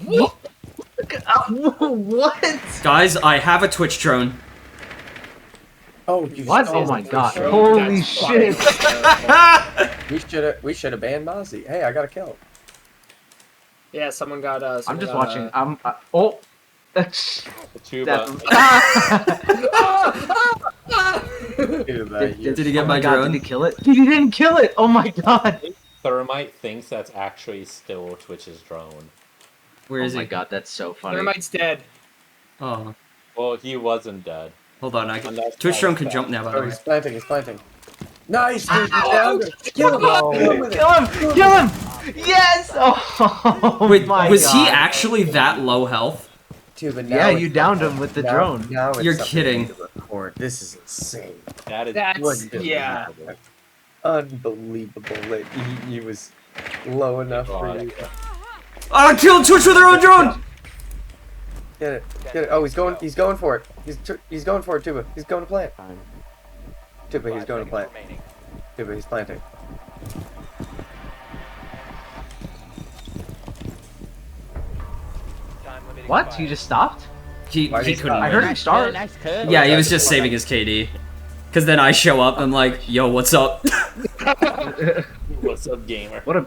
What? What? Guys, I have a Twitch drone. Oh, you What? stole Oh my the god. show. Holy That's shit. We should have banned Mozzie. Hey, I got a kill. Yeah, someone got. I'm Someone just got, watching. Oh. That's. Tuba. Dude, Did he get Oh my god, drone? Did he kill it? Dude, he didn't kill it! Oh my god! Thermite thinks that's actually still Twitch's drone. Where is Oh my he? god, that's so funny. Thermite's dead. Oh, Well, he wasn't dead. hold on. I can... Unless Twitch that drone was can bad. jump now, by the Oh, way. he's planting. He's planting. Nice, dude. He's down. Kill him. Kill him with it. Kill him! Kill him! Yes! Oh Wait, my was god. he actually that low health? Dude, but now Yeah, it's- you downed him with the now- drone. Now it's You're something kidding. to record. This is insane. That is That's yeah. Unbelievable that he was low enough for you. I killed Twitch with their own drone! Get it. Get it. Oh, he's going for it. He's going for it, Tuba. He's going to plant. Tuba, he's going to plant. Tuba, he's planting. What? He just stopped? He Why did he couldn't stop? I win. heard him start. Yeah, he was just saving his KD. Cause then I show up, I'm like, yo, what's up? what's up, gamer. What a